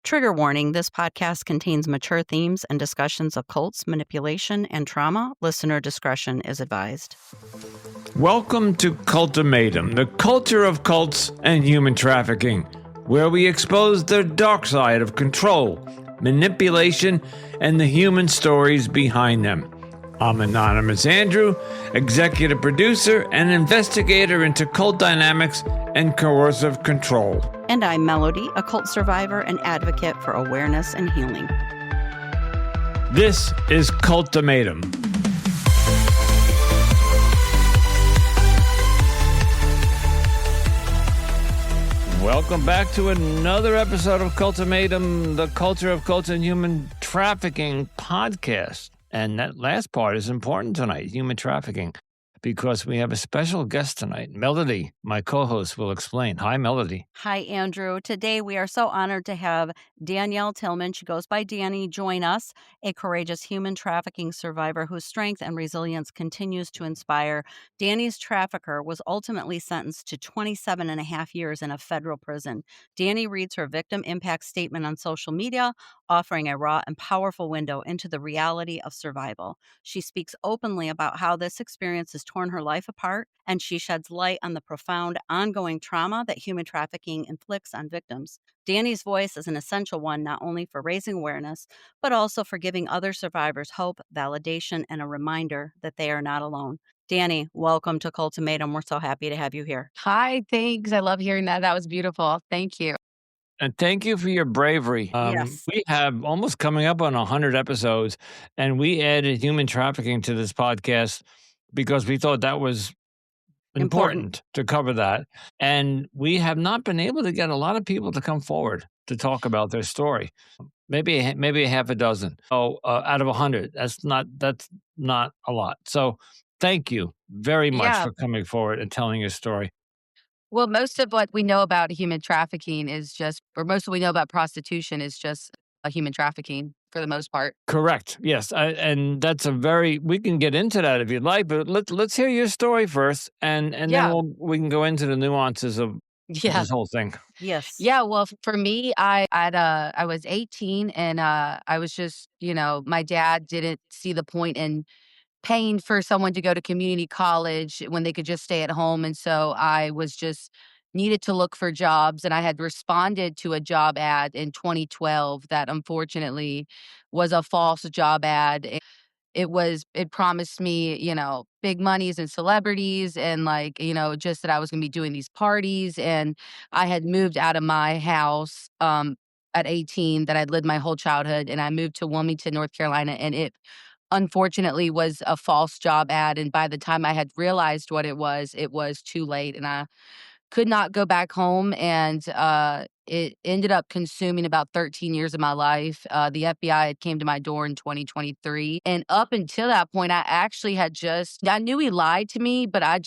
Trigger warning, this podcast contains mature themes and discussions of cults, manipulation, and trauma. Listener discretion is advised. Welcome to Cultimatum, the culture of cults and human trafficking, where we expose the dark side of control, manipulation, and the human stories behind them. I'm Anonymous Andrew, executive producer and investigator into cult dynamics and coercive control. And I'm Melody, a cult survivor and advocate for awareness and healing. This is Cultimatum. Welcome back to another episode of Cultimatum, the culture of cults and human trafficking podcast. And that last part is important tonight, human trafficking, because we have a special guest tonight. Melody, my co-host, will explain. Hi, Melody. Hi, Andrew. Today we are so honored to have Danny Tillman, she goes by Danny, join us, a courageous human trafficking survivor whose strength and resilience continues to inspire. Danny's trafficker was ultimately sentenced to 27 and a half years in a federal prison. Danny reads her victim impact statement on social media, offering a raw and powerful window into the reality of survival. She speaks openly about how this experience has torn her life apart, and she sheds light on the profound ongoing trauma that human trafficking inflicts on victims. Danny's voice is an essential one not only for raising awareness, but also for giving other survivors hope, validation, and a reminder that they are not alone. Danny, welcome to Cultimatum. We're so happy to have you here. Hi, thanks. I love hearing that. That was beautiful. Thank you. And thank you for your bravery. Yes. We have almost coming up on 100 episodes, and we added human trafficking to this podcast because we thought that was important to cover that. And we have not been able to get a lot of people to come forward to talk about their story. Maybe a half a dozen. Out of 100, that's not a lot. So thank you very much for coming forward and telling your story. Well, most of what we know about human trafficking is just, or most of what we know about prostitution is just a human trafficking for the most part. Correct. Yes. And that's we can get into that if you'd like, but let's hear your story first. And then we can go into the nuances of this whole thing. Yes. Yeah. Well, for me, I was 18 and I was just, my dad didn't see the point in paying for someone to go to community college when they could just stay at home. And so I was just needed to look for jobs. And I had responded to a job ad in 2012 that unfortunately was a false job ad. It promised me, big monies and celebrities and just that I was going to be doing these parties. And I had moved out of my house at 18 that I'd lived my whole childhood. And I moved to Wilmington, North Carolina. And it unfortunately was a false job ad. And by the time I had realized what it was too late. And I could not go back home. And it ended up consuming about 13 years of my life. The FBI had came to my door in 2023. And up until that point, I knew he lied to me, but I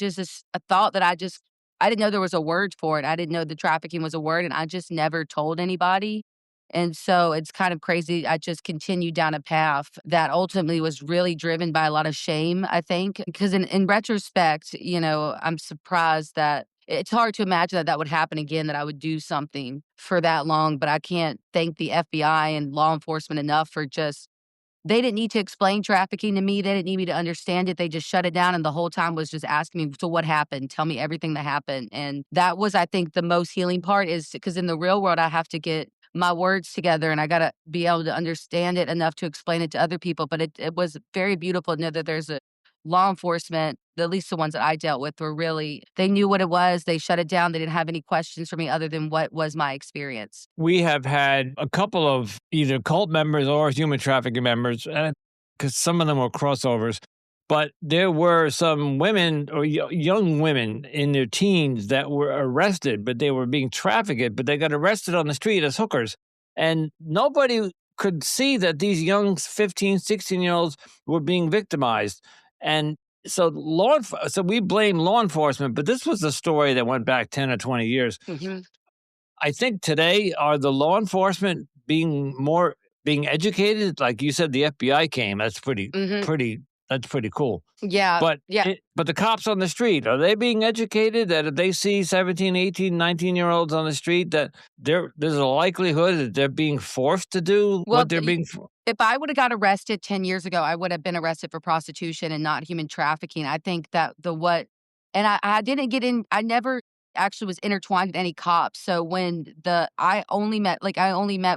thought that I didn't know there was a word for it. I didn't know the trafficking was a word, and I just never told anybody. And so it's kind of crazy. I just continued down a path that ultimately was really driven by a lot of shame, I think. Because in retrospect, I'm surprised that it's hard to imagine that would happen again, that I would do something for that long. But I can't thank the FBI and law enforcement enough for they didn't need to explain trafficking to me. They didn't need me to understand it. They just shut it down. And the whole time was just asking me, so what happened? Tell me everything that happened. And that was, I think, the most healing part, is because in the real world, I have to get my words together and I got to be able to understand it enough to explain it to other people. But it was very beautiful to know that there's a law enforcement, at least the ones that I dealt with, they knew what it was. They shut it down. They didn't have any questions for me other than what was my experience. We have had a couple of either cult members or human trafficking members, because some of them were crossovers. But there were some women or young women in their teens that were arrested, but they were being trafficked, but they got arrested on the street as hookers. And nobody could see that these young 15, 16-year-olds were being victimized. And so we blame law enforcement, but this was a story that went back 10 or 20 years. Mm-hmm. I think today, are the law enforcement being educated? Like you said, the FBI came. That's pretty That's pretty cool. Yeah, But yeah. but the cops on the street, are they being educated that if they see 17, 18, 19-year-olds on the street that there's a likelihood that they're being forced to do Well, what they're being if I woulda got arrested 10 years ago, I would have been arrested for prostitution and not human trafficking. I think that the what and I didn't get in I never actually was intertwined with any cops. So when I only met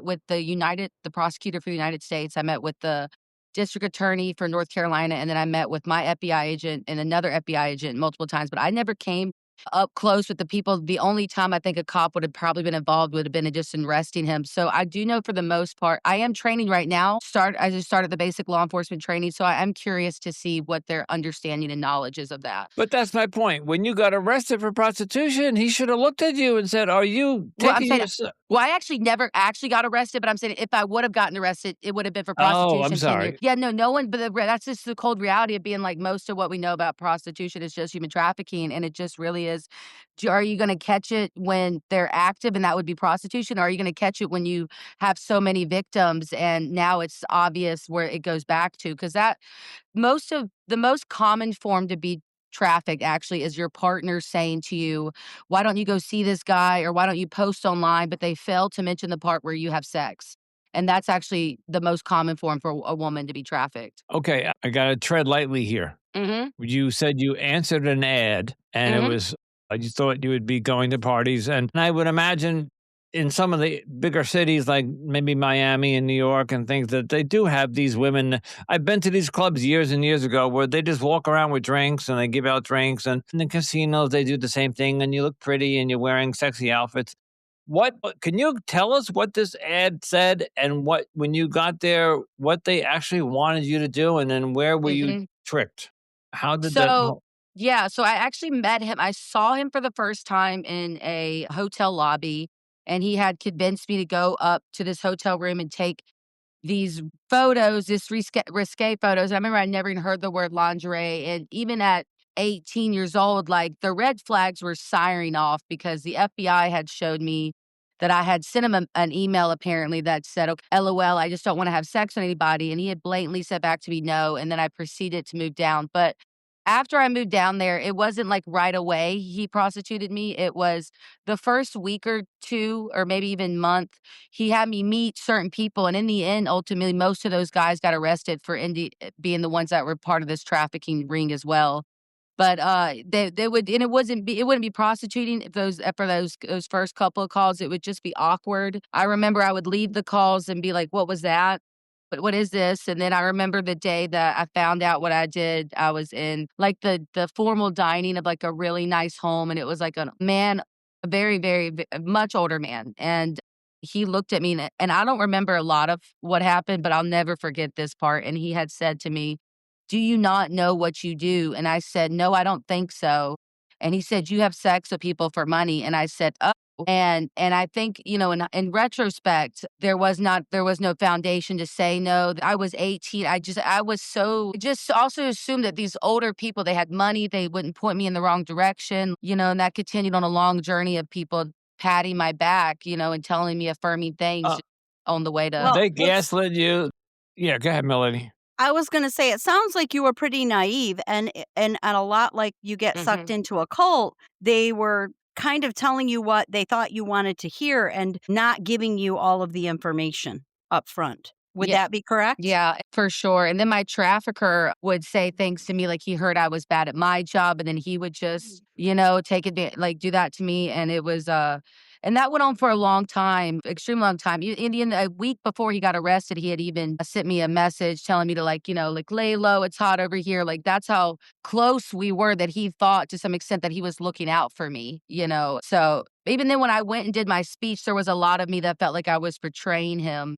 with the prosecutor for the United States. I met with the district attorney for North Carolina, and then I met with my FBI agent and another FBI agent multiple times, but I never came up close with the people. The only time I think a cop would have probably been involved would have been in just in arresting him. So I do know for the most part, I am training right now. I just started the basic law enforcement training. So I am curious to see what their understanding and knowledge is of that. But that's my point. When you got arrested for prostitution, he should have looked at you and said, "Are you Well, I'm taking saying yourself?" well, I actually never actually got arrested, but I'm saying if I would have gotten arrested, it would have been for Oh, I'm prostitution 10 years. sorry. Yeah, no one, but that's just the cold reality of being like most of what we know about prostitution is just human trafficking. And it just really is. Are you going to catch it when they're active and that would be prostitution? Or are you going to catch it when you have so many victims and now it's obvious where it goes back to? Because the most common form to be trafficked actually is your partner saying to you, "Why don't you go see this guy?" or "Why don't you post online?" But they fail to mention the part where you have sex. And that's actually the most common form for a woman to be trafficked. Okay, I gotta tread lightly here. Mhm. You said you answered an ad, and it Mhm. was you thought you would be going to parties, and I would imagine in some of the bigger cities, like maybe Miami and New York and things, that they do have these women. I've been to these clubs years and years ago where they just walk around with drinks and they give out drinks, and in the casinos they do the same thing, and you look pretty and you're wearing sexy outfits. What can you tell us what this ad said and what when you got there, what they actually wanted you to do, and then where were you Mhm. tricked? How did that So, ho yeah, so I actually met him. I saw him for the first time in a hotel lobby, and he had convinced me to go up to this hotel room and take these photos, this risque photos. I remember I never even heard the word lingerie, and even at 18 years old, like, the red flags were sirening off because the FBI had showed me that I had sent him an email apparently that said, "Ok LOL, I just don't wanna have sex with anybody," and he had blatantly said back to me, "No," and then I proceeded to move down, but after I moved down there, it wasn't, like, right away he prostituted me. It was the first week or 2 or maybe even month, he had me meet certain people, and in the end, ultimately, most of those guys got arrested for being the ones that were part of this trafficking ring as well. But, they would and it wouldn't be prostituting if those for those first couple of calls, it would just be awkward. I remember I would leave the calls and be like, "What was that? What is this?" And then I remember the day that I found out what I did, I was in, like, the formal dining of, like, a really nice home, and it was, like, a man, a very, very much older man, and he looked at me, and I don't remember a lot of what happened, but I'll never forget this part, and he had said to me, "Do you not know what you do?" And I said, "No, I don't think so." And he said, "You have sex with people for money." And I said, "Oh." And I think, in retrospect, there was no foundation to say no. I was 18. I was so just also assumed that these older people, they had money, they wouldn't point me in the wrong direction, and that continued on a long journey of people patting my back, and telling me affirming things uh, on the way to. Well, they gaslit you. Yeah, go ahead, Melody. I was gonna say, it sounds like you were pretty naive and a lot like you get sucked Mhm. into a cult, they were kind of telling you what they thought you wanted to hear and not giving you all of the information up front. Would Yeah. that be correct? Yeah, for sure, and then my trafficker would say things to me like he heard I was bad at my job, and then he would just, take advantage, like, do that to me, and it was, and that went on for a long time, extreme long time. In the end, a week before he got arrested, he had even sent me a message telling me to, like, like, "Lay low, it's hot over here." Like, that's how close we were that he thought to some extent that he was looking out for me? So, even then when I went and did my speech, there was a lot of me that felt like I was betraying him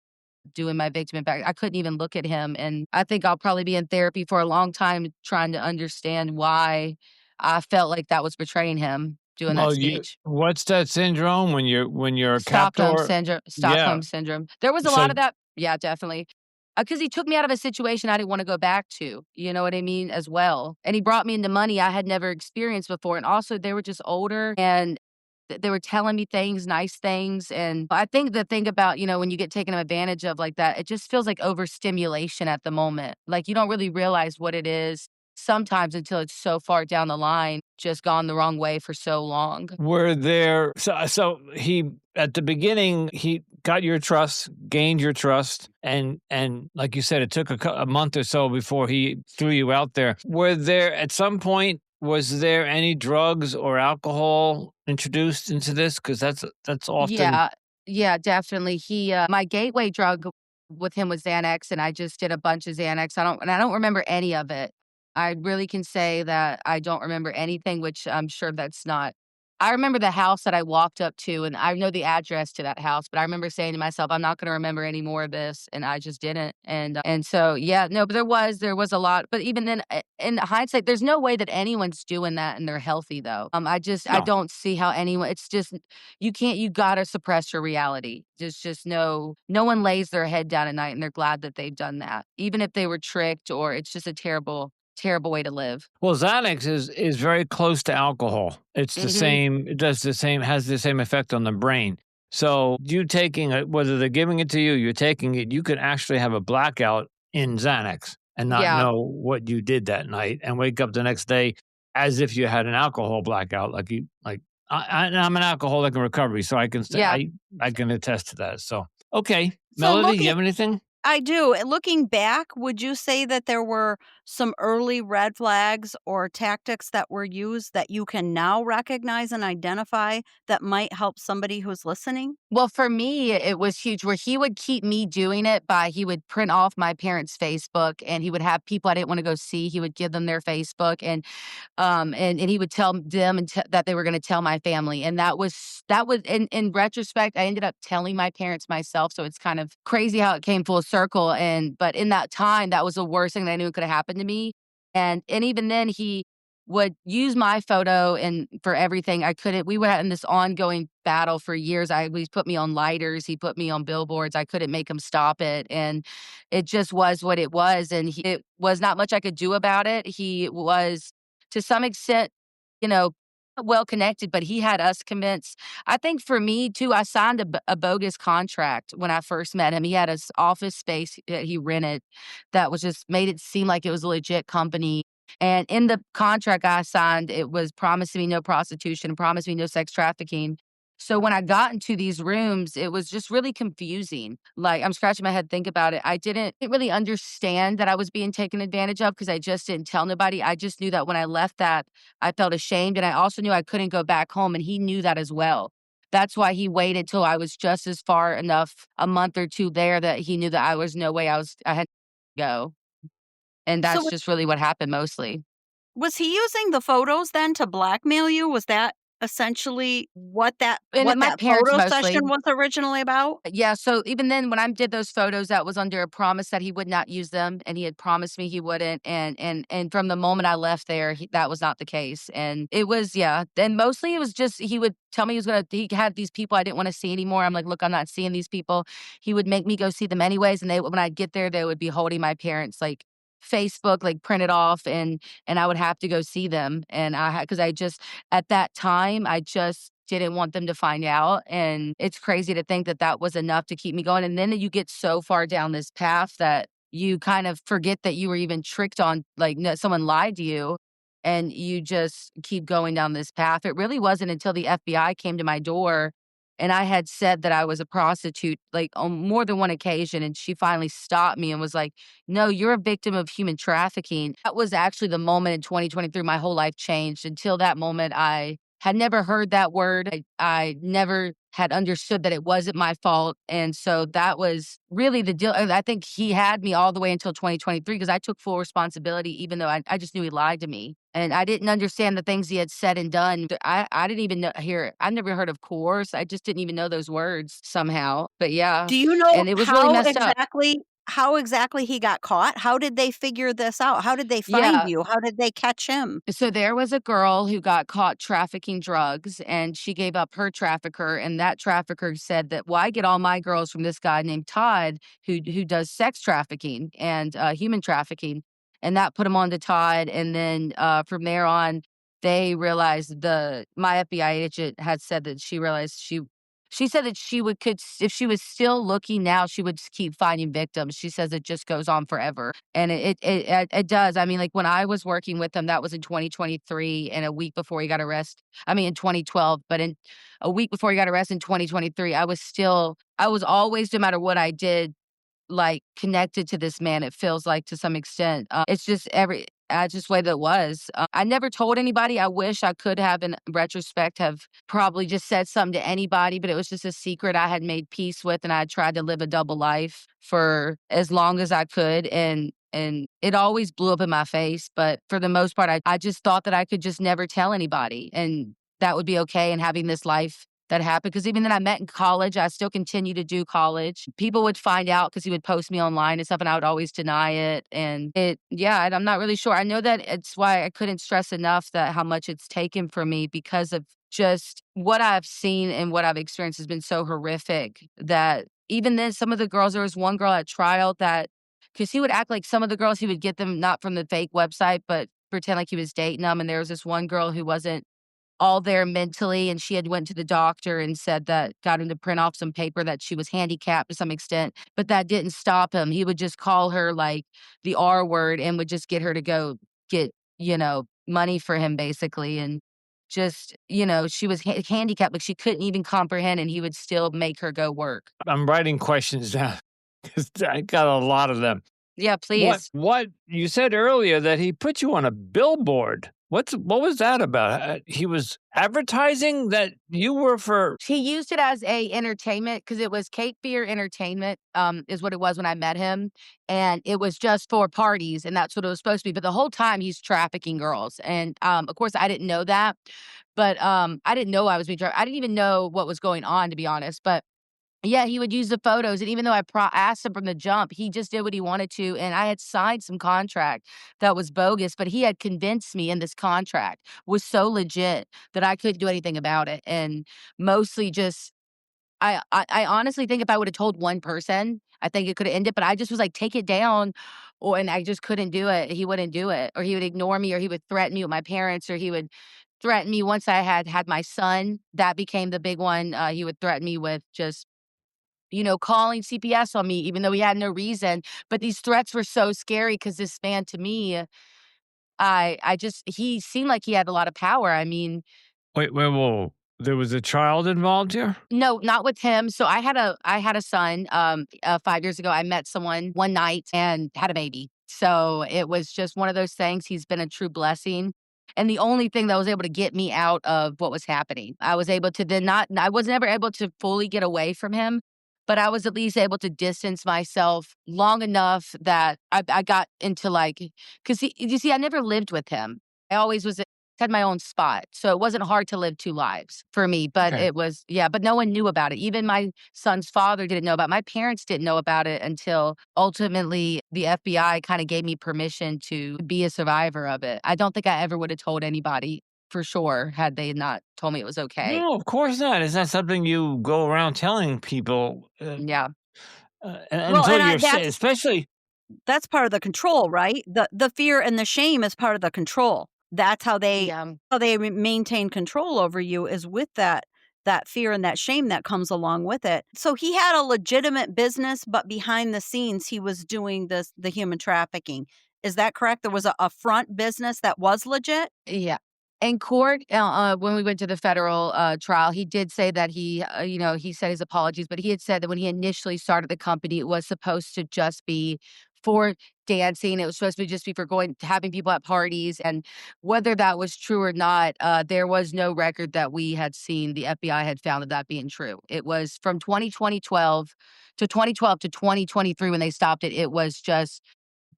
doing my victim impact. I couldn't even look at him, and I think I'll probably be in therapy for a long time trying to understand why I felt like that was betraying him doing that Well, you speech. what's that syndrome when you're a captor? Stockholm Yeah. syndrome. There was a So lot of that. Yeah, definitely. Because he took me out of a situation I didn't wanna go back to, you know what I mean, as well, and he brought me into money I had never experienced before, and also they were just older, and they were telling me things, nice things, and I think the thing about, when you get taken advantage of like that, it just feels like overstimulation at the moment. Like, you don't really realize what it is sometimes until it's so far down the line, just gone the wrong way for so long. Were there so he at the beginning, he got your trust, gained your trust, and like you said, it took a month or so before he threw you out there. Were there at some point, was there any drugs or alcohol introduced into this? Because that's often. Yeah, yeah, definitely. My gateway drug with him was Xanax, and I just did a bunch of Xanax. I don't remember any of it. I really can say that I don't remember anything, which I'm sure that's not. I remember the house that I walked up to, and I know the address to that house, but I remember saying to myself, "I'm not going to remember any more of this," and I just didn't. And so, yeah, no, but there was a lot. But even then, in hindsight, there's no way that anyone's doing that and they're healthy, though. I No. don't see how anyone. It's just you gotta suppress your reality. Just no one lays their head down at night and they're glad that they've done that. Even if they were tricked, or it's just a terrible, terrible way to live. Well, Xanax is very close to alcohol. It's the Mhm. same. It does the same. Has the same effect on the brain. So you taking it, whether they're giving it to you, you're taking it. You could actually have a blackout in Xanax and not Yeah. know what you did that night, and wake up the next day as if you had an alcohol blackout. Like you, like I'm an alcoholic in recovery, so I can say Yeah. I can attest to that. So okay, So Melody, you looking have anything? I do. Looking back, would you say that there were some early red flags or tactics that were used that you can now recognize and identify that might help somebody who's listening? Well, for me, it was huge where he would keep me doing it by he would print off my parents' Facebook, and he would have people I didn't wanna go see, he would give them their Facebook, and he would tell them that they were gonna tell my family, and that was in retrospect, I ended up telling my parents myself, so it's kind of crazy how it came full circle, but in that time, that was the worst thing that I knew could have happened to me, and even then, he would use my photo and for everything. I couldn't We were in this ongoing battle for years. He put me on lighters, he put me on billboards, I couldn't make him stop it, and it just was what it was, and it was not much I could do about it. He was, to some extent, you know, well connected, but he had us convinced. I think for me too, I signed a bogus contract when I first met him. He had his office space that he rented that was just made it seem like it was a legit company. And in the contract I signed, it was promising me no prostitution, promised me no sex trafficking. So when I got into these rooms, it was just really confusing. Like, I'm scratching my head, think about it. I didn't really understand that I was being taken advantage of because I just didn't tell nobody. I just knew that when I left that, I felt ashamed, and I also knew I couldn't go back home, and he knew that as well. That's why he waited till I was just as far enough, a month or 2 there, that he knew that I was no way I had to go. And So that's just really what happened mostly. was he using the photos then to blackmail you? Was that essentially And what my that parents photo mostly. session was originally about? Yeah, so even then, when I did those photos, that was under a promise that he would not use them, and he had promised me he wouldn't, and from the moment I left there, that was not the case, and it was, yeah, and mostly it was just he would tell me he had these people I didn't wanna see anymore. I'm like, "Look, I'm not seeing these people." He would make me go see them anyways, and when I'd get there, they would be holding my parents', like, Facebook, like, printed off, and I would have to go see them, and I had because I just at that time, I just didn't want them to find out, and it's crazy to think that that was enough to keep me going, and then you get so far down this path that you kind of forget that you were even tricked on, like, no, someone lied to you, and you just keep going down this path. It really wasn't until the FBI came to my door, and I had said that I was a prostitute, like, on more than one occasion, and she finally stopped me and was like, "No, you're a victim of human trafficking." That was actually the moment in 2023 my whole life changed. Until that moment, I had never heard that word. I never had understood that it wasn't my fault, and so that was really the deal. And I think he had me all the way until 2023 because I took full responsibility even though I just knew he lied to me, and I didn't understand the things he had said and done. I didn't even know I never heard of coerce. I just didn't even know those words somehow, but yeah, Do you know and it was really messed up. how exactly he got caught? How did they figure this out? How did they find Yeah. you? How did they catch him? So there was a girl who got caught trafficking drugs, and she gave up her trafficker, and that trafficker said that, "Well, I get all my girls from this guy named Todd who does sex trafficking and human trafficking," and that put him on to Todd, and then from there on, they realized my FBI agent had said that she realized she said that she would could if she was still looking now, she would keep finding victims. She says it just goes on forever, and it does. I mean, like, when I was working with him, that was in 2023, and a week before he got arrested. I mean, in 2012, but in a week before he got arrested in 2023, I was always, no matter what I did, like, connected to this man, it feels like, to some extent. It's just just way that it was. I never told anybody. I wish I could have, in retrospect, have probably just said something to anybody, but it was just a secret I had made peace with, and I tried to live a double life for as long as I could, and it always blew up in my face, but for the most part, I just thought that I could just never tell anybody, and that would be okay, and having this life that happened. Because even then I met in college, I still continue to do college. People would find out because he would post me online and stuff, and I would always deny it, and I'm not really sure. I know that it's why I couldn't stress enough that how much it's taken from me, because of just what I've seen and what I've experienced has been so horrific that even then, some of the girls, there was one girl at trial that, because he would act like some of the girls, he would get them not from the fake website, but pretend like he was dating them, and there was this one girl who wasn't all there mentally, and she had went to the doctor and said that, got him to print off some paper that she was handicapped to some extent, but that didn't stop him. He would just call her, like, the R word, and would just get her to go get, money for him, basically, and just, she was handicapped, like, she couldn't even comprehend, and he would still make her go work. I'm writing questions down because I got a lot of them. Yeah, What please. what you said earlier that he put you on a billboard. What was that about? He was advertising that you were for. He used it as a entertainment, because it was Cape Fear Entertainment, is what it was when I met him, and it was just for parties, and that's what it was supposed to be, but the whole time he's trafficking girls, and, of course, I didn't know that, but, I didn't know I was being I didn't even know what was going on, to be honest, but yeah, he would use the photos, and even though I asked him from the jump, he just did what he wanted to, and I had signed some contract that was bogus, but he had convinced me in this contract was so legit that I couldn't do anything about it, and mostly just I honestly think if I would've told one person, I think it coulda ended, but I just was like, "Take it down," and I just couldn't do it. He wouldn't do it, or he would ignore me, or he would threaten me with my parents, or he would threaten me once I had my son. That became the big one. He would threaten me with just, calling CPS on me, even though he had no reason. But these threats were so scary, because this man, to me, I just he seemed like he had a lot of power. I mean, Wait, whoa. There was a child involved here? no, not with him. So I had a son, 5 years ago. I met someone one night and had a baby. So it was just one of those things. He's been a true blessing. And the only thing that was able to get me out of what was happening, I was able to then not, I was never able to fully get away from him, but I was at least able to distance myself long enough that I got into, like, because you see, I never lived with him. I always had my own spot. So it wasn't hard to live two lives for me, but Okay. it was, yeah, but no one knew about it. Even my son's father didn't know about it. My parents didn't know about it until ultimately the FBI kind of gave me permission to be a survivor of it. I don't think I ever would have told anybody for sure had they not told me it was okay. No, of course not. It's not something you go around telling people, Yeah. Well, until and you're sa that's especially. that's part of the control, right? The fear and the shame is part of the control. That's Yeah. how they maintain control over you, is with that fear and that shame that comes along with it. So he had a legitimate business, but behind the scenes he was doing the human trafficking. Is that correct? There was a front business that was legit? Yeah. In court, when we went to the federal trial, he did say that he said his apologies, but he had said that when he initially started the company, it was supposed to just be for dancing. It was supposed to just be for having people at parties. And whether that was true or not, there was no record that we had seen. The FBI had found that being true. It was from 2012 to 2023 when they stopped it. It was just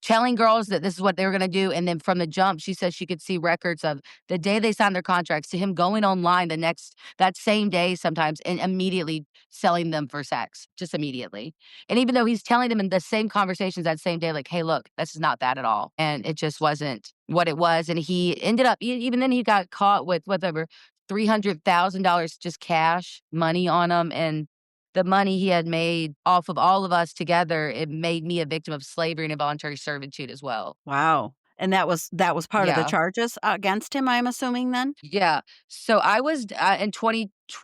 telling girls that this is what they were gonna do, and then from the jump, she says she could see records of the day they signed their contracts to him going online that same day sometimes, and immediately selling them for sex, just immediately. And even though he's telling them in the same conversations that same day, like, "Hey, look, this is not that at all," and it just wasn't what it was, and he ended up even then he got caught with whatever, $300,000 just cash money on him, and the money he had made off of all of us together, it made me a victim of slavery and involuntary servitude as well. Wow. And that was part of the Yeah. charges against him, I'm assuming then? Yeah. So I was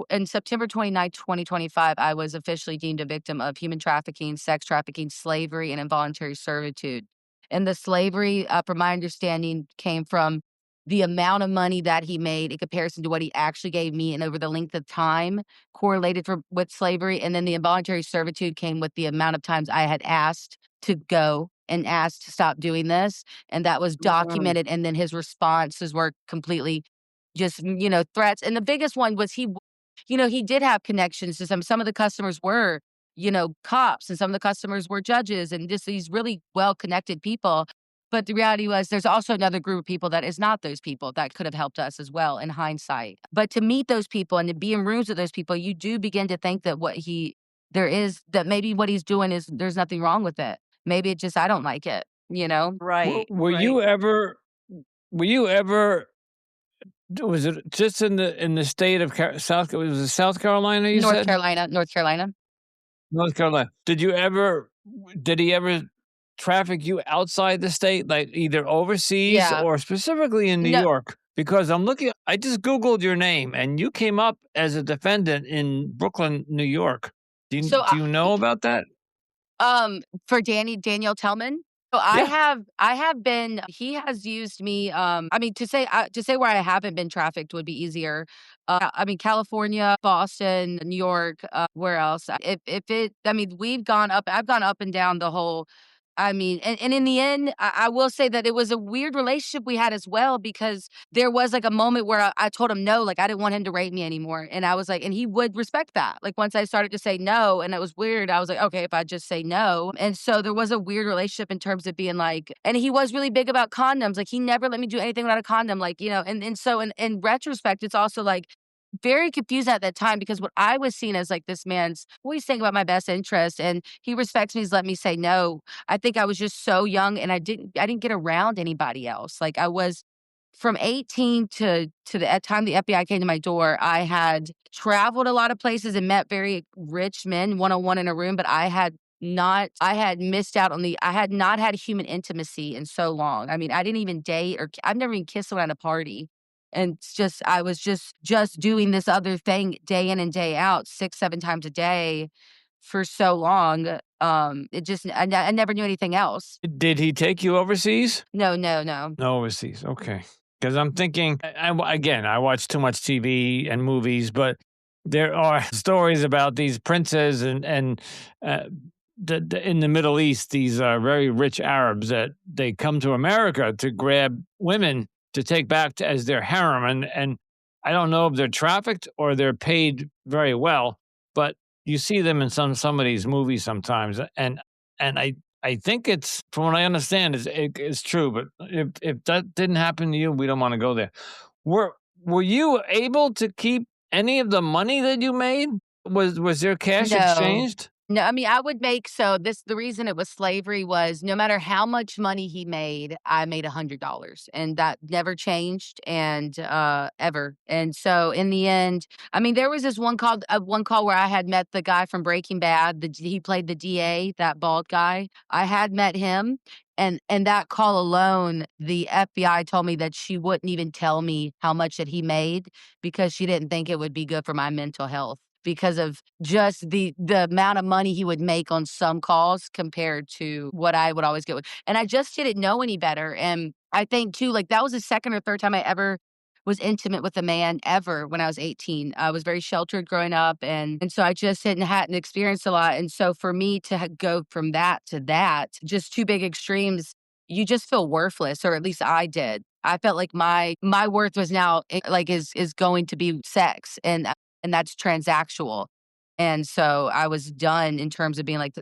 in September 29th, 2025, I was officially deemed a victim of human trafficking, sex trafficking, slavery, and involuntary servitude. And the slavery, from my understanding, came from the amount of money that he made in comparison to what he actually gave me and over the length of time correlated with slavery. And then the involuntary servitude came with the amount of times I had asked to go and asked to stop doing this, and that was Mm. documented, and then his responses were completely just, threats, and the biggest one was he did have connections to some of the customers were, cops, and some of the customers were judges and just these really well-connected people, but the reality was there's also another group of people that is not those people that could have helped us as well in hindsight. But to meet those people and to be in rooms with those people, you do begin to think that that maybe what he's doing is there's nothing wrong with it. Maybe it just I don't like it, you know? Right, Were right. you ever was it just in the state of was it South Carolina you North said? Carolina, North Carolina. North Carolina. Did he ever traffic you outside the state, like either overseas Yeah. or specifically in New No, York? Because I just Googled your name and you came up as a defendant in Brooklyn, New York. so Do you know about that? For Daniel Tillman? So Yeah. I have been he has used me, I mean, to say where I haven't been trafficked would be easier. I mean, California, Boston, New York, where else? If it I mean, I've gone up and down the whole I mean, and in the end, I will say that it was a weird relationship we had as well because there was like a moment where I told him no, like I didn't want him to rate me anymore. And I was like, and he would respect that. Like once I started to say no, and it was weird, I was like, okay, if I just say no. And so there was a weird relationship in terms of being like, and he was really big about condoms. Like he never let me do anything without a condom. Like, and so in retrospect, it's also like very confused at that time because what I was seeing as like this man's always thinking about my best interest and he respects me, he's let me say no. I think I was just so young and I didn't get around anybody else. Like I was from 18 to the at time the FBI came to my door, I had traveled a lot of places and met very rich men one on one in a room, but I had missed out on I had not had human intimacy in so long. I mean, I didn't even date I've never even kissed someone at a party. And it's just I was just doing this other thing day in and day out, 6, 7 times a day for so long. It just I never knew anything else. Did he take you overseas? No, no, no. No, overseas. Okay. Because I'm thinking, again, I watch too much TV and movies, but there are stories about these princes and uh, in the Middle East, these very rich Arabs that they come to America to grab women to take back as their harem, and I don't know if they're trafficked or they're paid very well, but you see them in some of these movies sometimes, and I think it's from what I understand it's true, but if that didn't happen to you, we don't want to go there. Were you able to keep any of the money that you made? Was there cash No. exchanged? No, I mean, I would make so this the reason it was slavery was no matter how much money he made, I made $100, and that never changed and, ever, and so in the end I mean, there was this one call where I had met the guy from Breaking Bad, he played the DA, that bald guy. I had met him, and that call alone, the FBI told me that she wouldn't even tell me how much that he made because she didn't think it would be good for my mental health because of just the amount of money he would make on some calls compared to what I would always get with and I just didn't know any better, and I think too, like, that was the 2nd or 3rd time I ever was intimate with a man ever when I was 18. I was very sheltered growing up, and so I just hadn't experienced a lot, and so for me to go from that to that, just 2 big extremes, you just feel worthless, or at least I did. I felt like my worth was now, like, is going to be sex, and that's transactional. And so I was done in terms of being like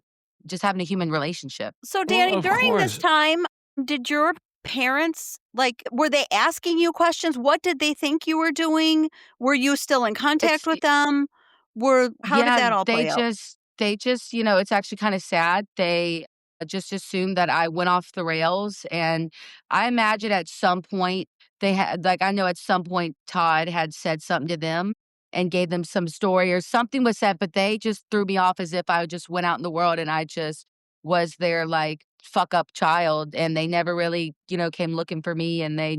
just having a human relationship. So, Well, Danny, of during this course. time, did your parents, like, were they asking you questions? What did they think you were doing? Were you still in contact It's with them? How did Yeah, that all play out? it's actually kind of sad. They just assumed that I went off the rails. And I imagine at some point they had, like, I know at some point Todd had said something to them and gave them some story or something was said, but they just threw me off as if I just went out in the world and I just was their, like, fuck up child, and they never really, came looking for me, and they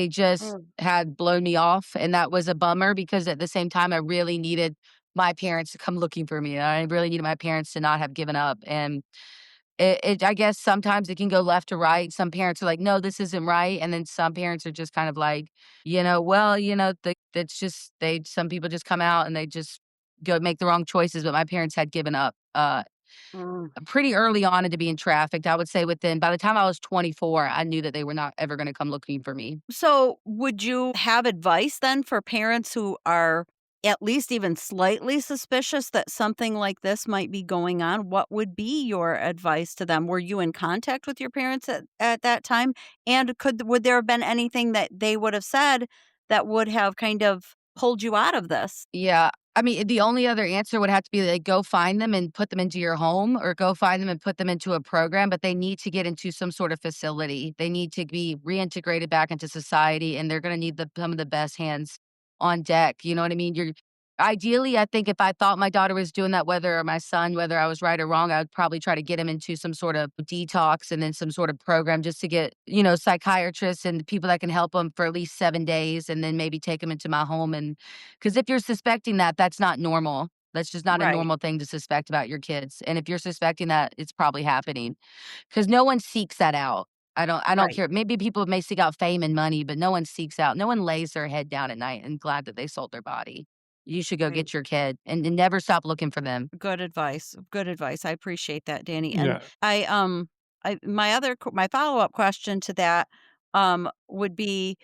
just Mm, had blown me off, and that was a bummer because at the same time, I really needed my parents to come looking for me, and I really needed my parents to not have given up, and I guess sometimes it can go left or right. Some parents are like, "No, this isn't right," and then some parents are just kind of like, "Well, that's just some people just come out and they just go make the wrong choices," but my parents had given up, mm. pretty early on into being trafficked. I would say within by the time I was 24, I knew that they were not ever gonna come looking for me. So, would you have advice then for parents who are at least even slightly suspicious that something like this might be going on? What would be your advice to them? Were you in contact with your parents at that time? And would there have been anything that they would have said that would have kind of pulled you out of this? Yeah. I mean, the only other answer would have to be, like, go find them and put them into your home or go find them and put them into a program, but they need to get into some sort of facility. They need to be reintegrated back into society, and they're gonna need some of the best hands on deck, you know what I mean? Ideally, I think if I thought my daughter was doing that, or my son, whether I was right or wrong, I would probably try to get him into some sort of detox and then some sort of program just to get, psychiatrists and people that can help him for at least 7 days and then maybe take him into my home and because if you're suspecting that, that's not normal. That's just not a Right, normal thing to suspect about your kids, and if you're suspecting that, it's probably happening because no one seeks that out. I don't right, care. Maybe people may seek out fame and money, but no one lays their head down at night and glad that they sold their body. You should go right. get your kid and never stop looking for them. Good advice. Good advice. I appreciate that, Danny. And Yeah. my follow-up question to that, would be,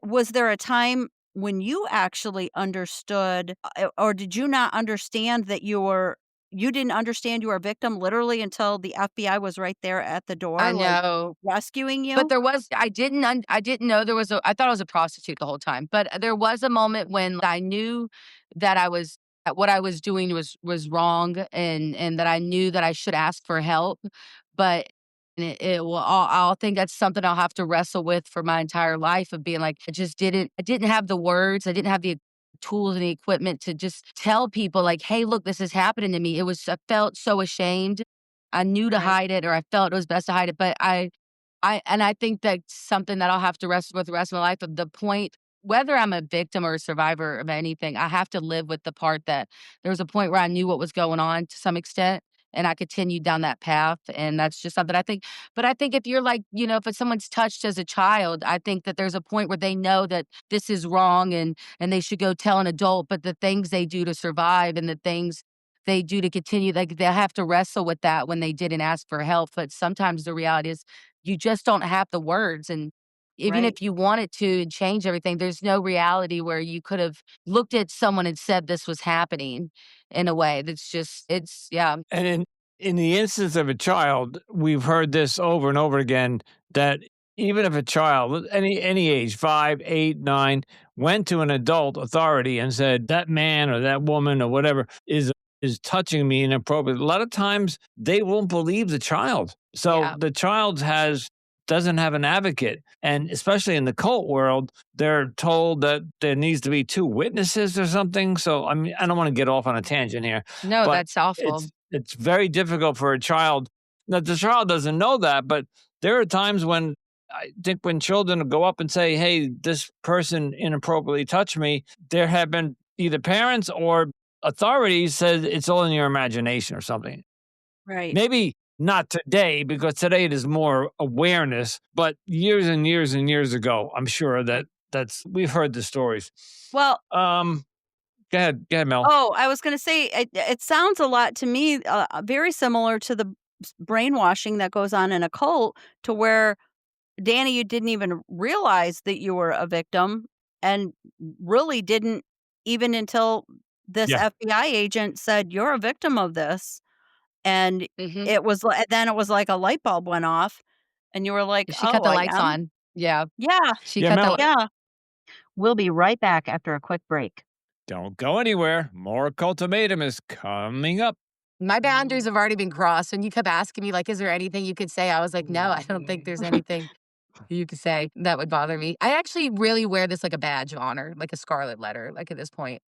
was there a time when you actually understood, or did you not understand that you didn't understand you were a victim literally until the FBI was right there at the I door, like, know. rescuing But you? I didn't know there was a I thought I was a prostitute the whole time, but there was a moment when I knew that what I was doing was wrong and that I knew that I should ask for help, but I'll think that's something I'll have to wrestle with for my entire life of being like, I didn't have the words, I didn't have the tools and the equipment to just tell people like, "Hey, look, this is happening to me." I felt so ashamed. I knew to Right, hide it or I felt it was best to hide it, but I think that's something that I'll have to wrestle with the rest of my life of the point whether I'm a victim or a survivor of anything, I have to live with the part that there was a point where I knew what was going on to some extent, and I continued down that path, and that's just something I think but I think if you're like, if someone's touched as a child, I think that there's a point where they know that this is wrong and they should go tell an adult, but the things they do to survive and the things they do to continue, like, they'll have to wrestle with that when they didn't ask for help, but sometimes the reality is you just don't have the words, and even right. if you wanted to change everything, there's no reality where you could have looked at someone and said this was happening in a way that's just it's yeah. And in the instance of a child, we've heard this over and over again that even if a child, any age, 5, 8, 9, went to an adult authority and said that man or that woman or whatever is touching me inappropriately, a lot of times they won't believe the child. So Yeah. the child has doesn't have an advocate, and especially in the cult world, they're told that there needs to be 2 witnesses or something. So I mean, I don't want to get off on a tangent here, No, but that's awful. it's very difficult for a child. Now, the child doesn't know that, but there are times when I think when children go up and say, "Hey, this person inappropriately touched me," there have been either parents or authorities said it's all in your imagination or something. Right. Maybe not today because today it is more awareness, but years and years and years ago, I'm sure that's we've heard the stories. Well, Um, go ahead, Mel. I was gonna say, it sounds a lot to me, very similar to the brainwashing that goes on in a cult, to where, Danny, you didn't even realize that you were a victim, and really didn't even until this Yeah, FBI agent said, "You're a victim of this," and Mhm. then it was like a light bulb went off, and you were like, She cut "Oh, the I lights am?" on. Yeah. Yeah, She yeah, cut the Mel. li yeah. We'll be right back after a quick break. Don't go anywhere. More Cultimatum is coming up. my boundaries have already been crossed. When you kept asking me, like, "Is there anything you could say?" I was like, "No, I don't think there's anything you could say that would bother me." I actually really wear this like a badge of honor, like a scarlet letter, like, at this point.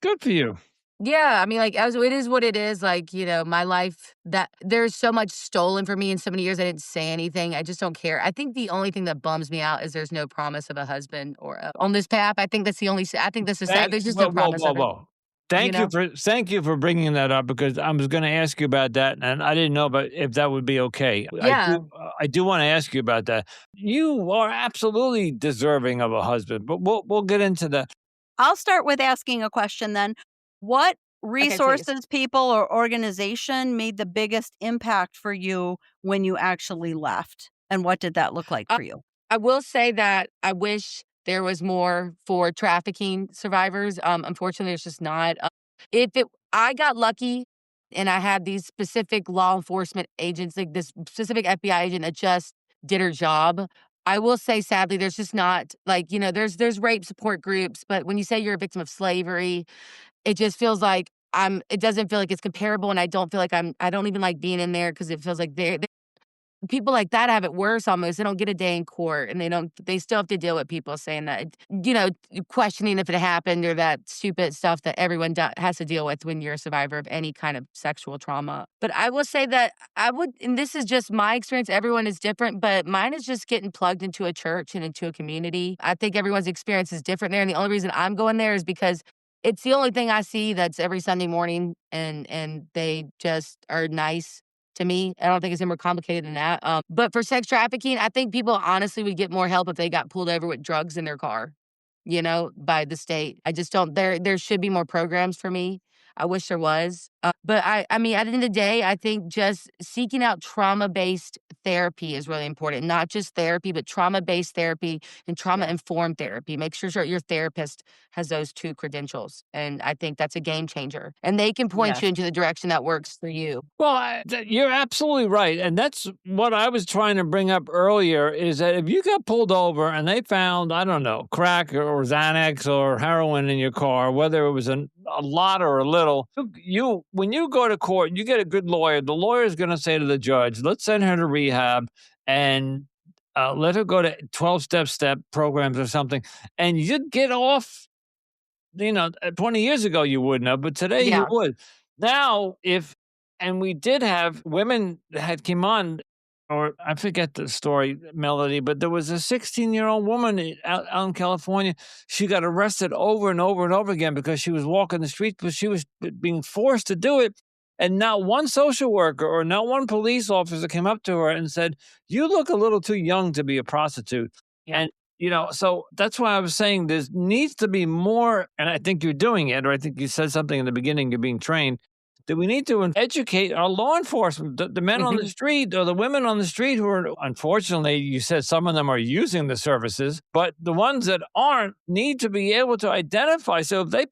Good for you. Yeah, I mean, like, as it is what it is, like, my life that there's so much stolen from me in so many years, I didn't say anything, I just don't care. I think the only thing that bums me out is there's no promise of a husband or on this path. I think that's the only I think this is sad, Thank there's just no whoa, whoa, promise whoa, of it, whoa. you know? Thank you for bringing that up because I was gonna ask you about that, and I didn't know about if that would be okay. Yeah. I do wanna ask you about that. You are absolutely deserving of a husband, but we'll get into that. I'll start with asking a question then. What Okay, please. resources, people, or organization made the biggest impact for you when you actually left? And what did that look like Uh, for you? I will say that I wish there was more for trafficking survivors. Unfortunately, there's just not. If it, I got lucky, and I had these specific law enforcement agents, like this specific FBI agent that just did her job. I will say, sadly, there's just not like there's rape support groups, but when you say you're a victim of slavery, it just feels like It doesn't feel like it's comparable, and I don't feel like I don't even like being in there because it feels like people like that have it worse almost. They don't get a day in court and they still have to deal with people saying that, questioning if it happened or that stupid stuff that everyone has to deal with when you're a survivor of any kind of sexual trauma. But I will say that and this is just my experience, everyone is different, but mine is just getting plugged into a church and into a community. I think everyone's experience is different there. And the only reason I'm going there is because it's the only thing I see that's every Sunday morning and they just are nice to me. I don't think it's any more complicated than that. But for sex trafficking, I think people honestly would get more help if they got pulled over with drugs in their car, by the state. I just don't there should be more programs for me. I wish there was. But I mean, at the end of the day, I think just seeking out trauma-based therapy is really important. Not just therapy, but trauma-based therapy and Yeah. trauma-informed therapy. Make sure your therapist has those 2 credentials, and I think that's a game changer. And they can point you Yes. into the direction that works for you. Well, you're absolutely right, and that's what I was trying to bring up earlier. Is that if you got pulled over and they found, I don't know, crack or Xanax or heroin in your car, whether it was a lot or a little, you when you go to court, you get a good lawyer. The lawyer is going to say to the judge, "Let's send her to rehab and let her go to 12-step programs or something," and you get off. 20 years ago, you wouldn't have, but today you Yeah. would. Now, if and we did have women that had came on, or I forget the story, Melody, but there was a 16-year-old woman out in California. She got arrested over and over and over again because she was walking the streets, but she was being forced to do it. And not one social worker or not one police officer came up to her and said, "You look a little too young to be a prostitute." Yeah. And so that's why I was saying there needs to be more, and I think you're doing it, or I think you said something in the beginning, you're being trained, that we need to educate our law enforcement, the men on the Mhm. street or the women on the street who are, unfortunately, you said some of them are using the services, but the ones that aren't need to be able to identify. So if they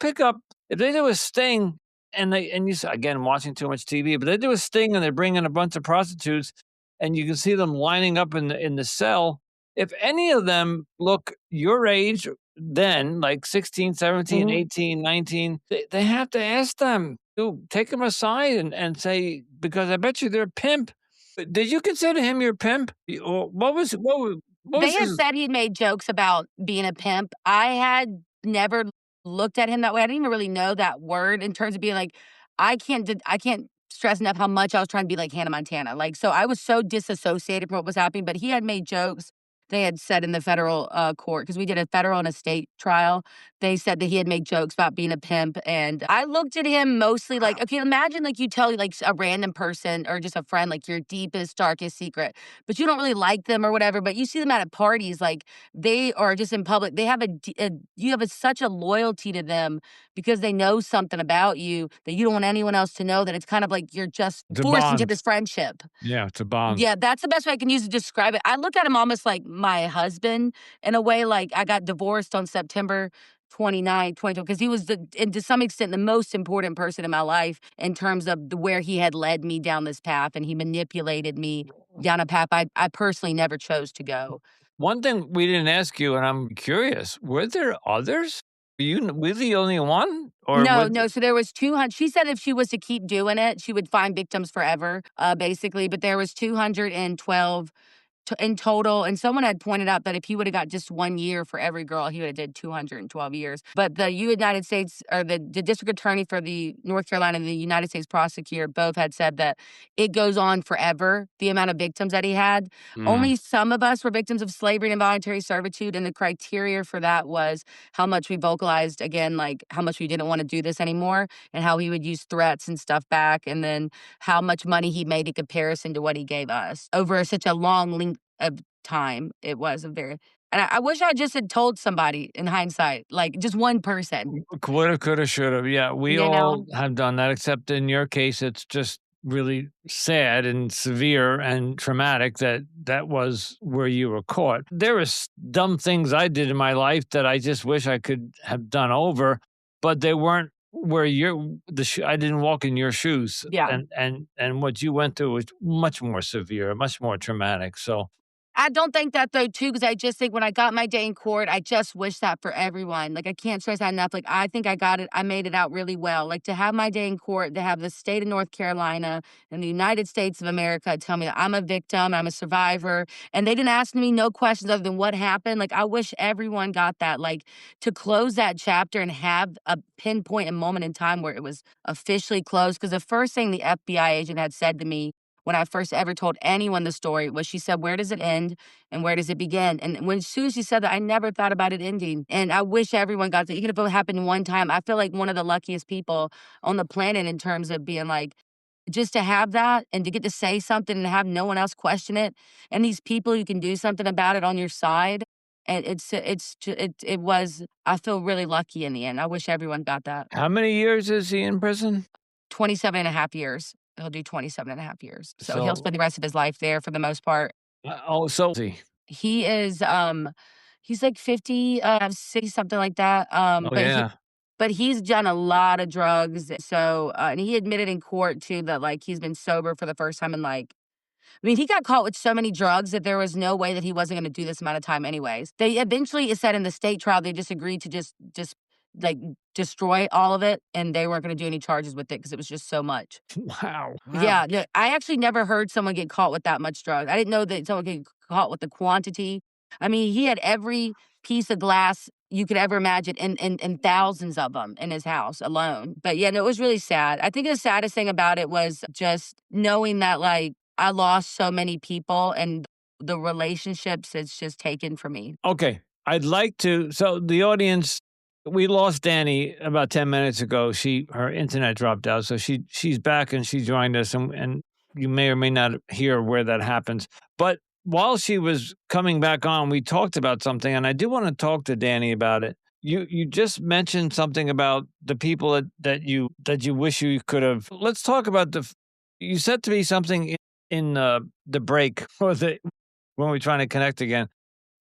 do a sting, and you say, again, watching too much TV, but they do a sting and they bring in a bunch of prostitutes, and you can see them lining up in the cell. If any of them look your age then, like 16, 17, Mhm. 18, 19, they have to ask them to take them aside and say, because I bet you they're a pimp. Did you consider him your pimp? Or what They was had his said he'd made jokes about being a pimp. I had never looked at him that way. I didn't even really know that word in terms of being like, I can't stress enough how much I was trying to be like Hannah Montana. Like, so I was so disassociated from what was happening, but he had made jokes. They had said in the federal court, because we did a federal and a state trial, they said that he had made jokes about being a pimp. And I looked at him mostly like, okay, imagine like you tell like a random person or just a friend, like your deepest, darkest secret, but you don't really like them or whatever, but you see them at parties, like they are just in public. They have you have such a loyalty to them because they know something about you that you don't want anyone else to know, that it's kind of like you're just the forced into bond? this friendship. Yeah, it's a bond. Yeah, that's the best way I can use to describe it. I look at him almost like my husband in a way. Like, I got divorced on September 29, 2020, because he was and to some extent, the most important person in my life in terms of where he had led me down this path, and he manipulated me down a path I personally never chose to go. One thing we didn't ask you, and I'm curious, were there others? Were you the only one? Or No, was no, so there was 200. She said if she was to keep doing it, she would find victims forever, basically, but there was 212 in total. And someone had pointed out that if he would have got just 1 year for every girl, he would have did 212 years. But the United States, or the district attorney for the North Carolina and the United States prosecutor both had said that it goes on forever, the amount of victims that he had. Mm. Only some of us were victims of slavery and involuntary servitude. And the criteria for that was how much we vocalized, again, like how much we didn't want to do this anymore, and how he would use threats and stuff back. And then how much money he made in comparison to what he gave us over such a long length of time. It was a very, and I wish I just had told somebody in hindsight, like just one person, Coulda, coulda, shoulda. Yeah, we you all know? have done that, except in your case, it's just really sad and severe and traumatic that that was where you were caught. There was dumb things I did in my life that I just wish I could have done over, but they weren't where I didn't walk in your shoes, Yeah. and what you went through was much more severe, much more traumatic. So I don't think that though too, because I just think when I got my day in court, I just wish that for everyone. Like I can't stress that enough. Like I think I got it, I made it out really well. Like to have my day in court, to have the state of North Carolina and the United States of America tell me that I'm a victim, I'm a survivor, and they didn't ask me no questions other than what happened. Like I wish everyone got that. Like to close that chapter and have a pinpoint and moment in time where it was officially closed. Because the first thing the FBI agent had said to me when I first ever told anyone the story was she said, "Where does it end and where does it begin?" And when as soon as she said that, I never thought about it ending. And I wish everyone got that. Even if it happened one time, I feel like one of the luckiest people on the planet in terms of being like, just to have that and to get to say something and have no one else question it. And these people who can do something about it on your side. And it was, I feel really lucky in the end. I wish everyone got that. how many years is he in prison? 27 and a half years. He'll do 27 and a half years. So he'll So, spend the rest of his life there for the most part. oh, so see. He is, he's like 50, 60, something like that. Oh, yeah. But he's done a lot of drugs. So, and he admitted in court too that like he's been sober for the first time in like, I mean, he got caught with so many drugs that there was no way that he wasn't going to do this amount of time anyways. They eventually, it said in the state trial, they just agreed to just like destroy all of it, and they weren't going to do any charges with it because it was just so much. Wow. Wow. Yeah, no, I actually never heard someone get caught with that much drugs. I didn't know that someone get caught with the quantity. I mean, he had every piece of glass you could ever imagine and thousands of them in his house alone. But yeah, no, it was really sad. I think the saddest thing about it was just knowing that like I lost so many people and the relationships it's just taken from me. Okay. I'd like to. So the audience, we lost Danny about 10 minutes ago. Her internet dropped out. So she's back and she joined us, and you may or may not hear where that happens. But while she was coming back on, we talked about something, and I do want to talk to Danny about it. You just mentioned something about the people that you wish you could have. Let's talk about you said to me something in the break or the when we're trying to connect again,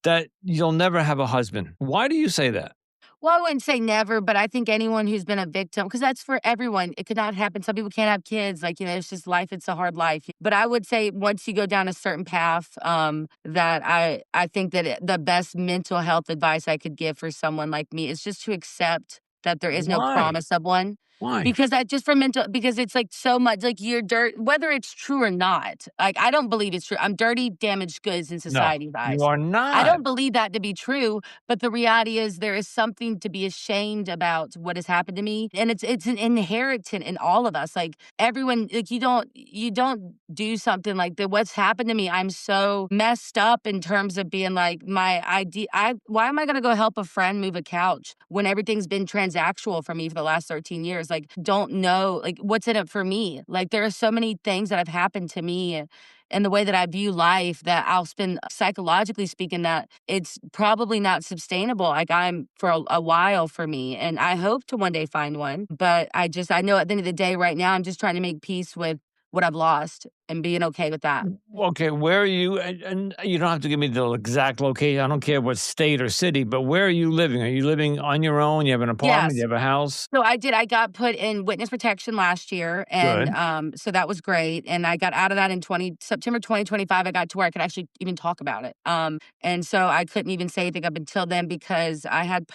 that you'll never have a husband. Why do you say that? Well, I wouldn't say never, but I think anyone who's been a victim, because that's for everyone. It could not happen. Some people can't have kids. Like, it's just life. It's a hard life. But I would say once you go down a certain path, that I think that the best mental health advice I could give for someone like me is just to accept that there is no Why? promise of one. Why? Because I just for mental, because it's like so much like you're dirt, whether it's true or not. Like, I don't believe it's true. I'm dirty, damaged goods in No, society's you eyes. are I not. don't believe that to be true, but the reality is there is something to be ashamed about what has happened to me, and it's an inherited in all of us. Like everyone, like you don't do something like that. What's happened to me? I'm so messed up in terms of being like my idea. Why am I gonna go help a friend move a couch when everything's been transactional for me for the last 13 years? Like don't know like what's in it for me. Like there are so many things that have happened to me and the way that I view life that I'll spend psychologically speaking that it's probably not sustainable. Like I'm for a while for me. And I hope to one day find one. But I know at the end of the day right now, I'm just trying to make peace with what I've lost and being okay with that. Okay, where are you? And you don't have to give me the exact location. I don't care what state or city, but where are you living? Are you living on your own? You have an apartment? You Yes. have a house? So I got put in witness protection last year, and, Good. so that was great, and I got out of that in September 2025, I got to where I could actually even talk about it, and so I couldn't even say anything up until then because I had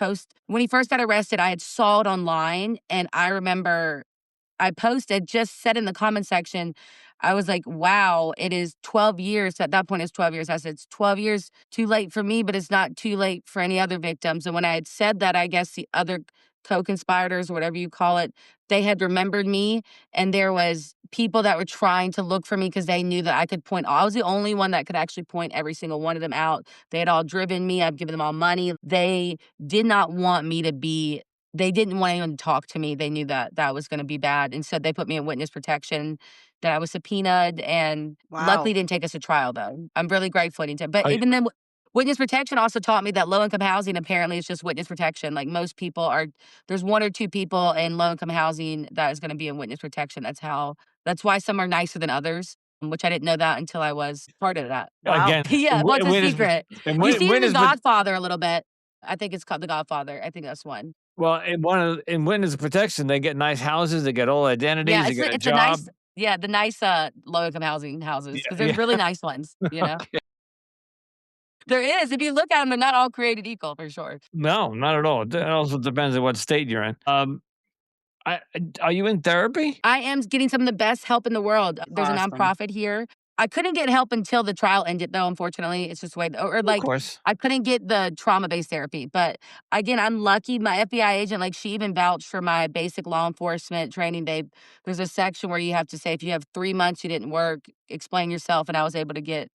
when he first got arrested, I had saw it online, and I remember I posted, just said in the comment section, I was like, wow, it is 12 years. At that point, it's 12 years. I said, it's 12 years too late for me, but it's not too late for any other victims. And when I had said that, I guess the other co-conspirators, or whatever you call it, they had remembered me. And there was people that were trying to look for me because they knew that I could point. I was the only one that could actually point every single one of them out. They had all driven me. I've given them all money. They did not want me to be, they didn't want anyone to talk to me. They knew that that was going to be bad. And so they put me in witness protection, that I was subpoenaed, and luckily Wow. it didn't take us to trial, though. I'm really grateful it didn't. But I even then, witness protection also taught me that low income housing apparently is just witness protection. Like, most people are, there's one or two people in low income housing that is going to be in witness protection. That's why some are nicer than others, which I didn't know that until I was part of that. Wow. again, Yeah, well, it's a when is secret. and You see it in when The is but Godfather a little bit. I think it's called The Godfather. I think that's one. well, in witness protection, they get nice houses, they get all identities, Yeah, they get a it's a nice, job. yeah, the nice, low income housing houses, Yeah, because there's yeah. really nice ones, you know? Okay. There is, if you look at them, they're not all created equal, for sure. No, not at all. It also depends on what state you're in. Are you in therapy? I am getting some of the best help in the world. There's a Awesome. nonprofit here. I couldn't get help until the trial ended, though, unfortunately. It's just the way, or Of like, course. I couldn't get the trauma-based therapy. But again, I'm lucky. My FBI agent, like, she even vouched for my basic law enforcement training. There's a section where you have to say, if you have 3 months you didn't work, explain yourself. And I was able to get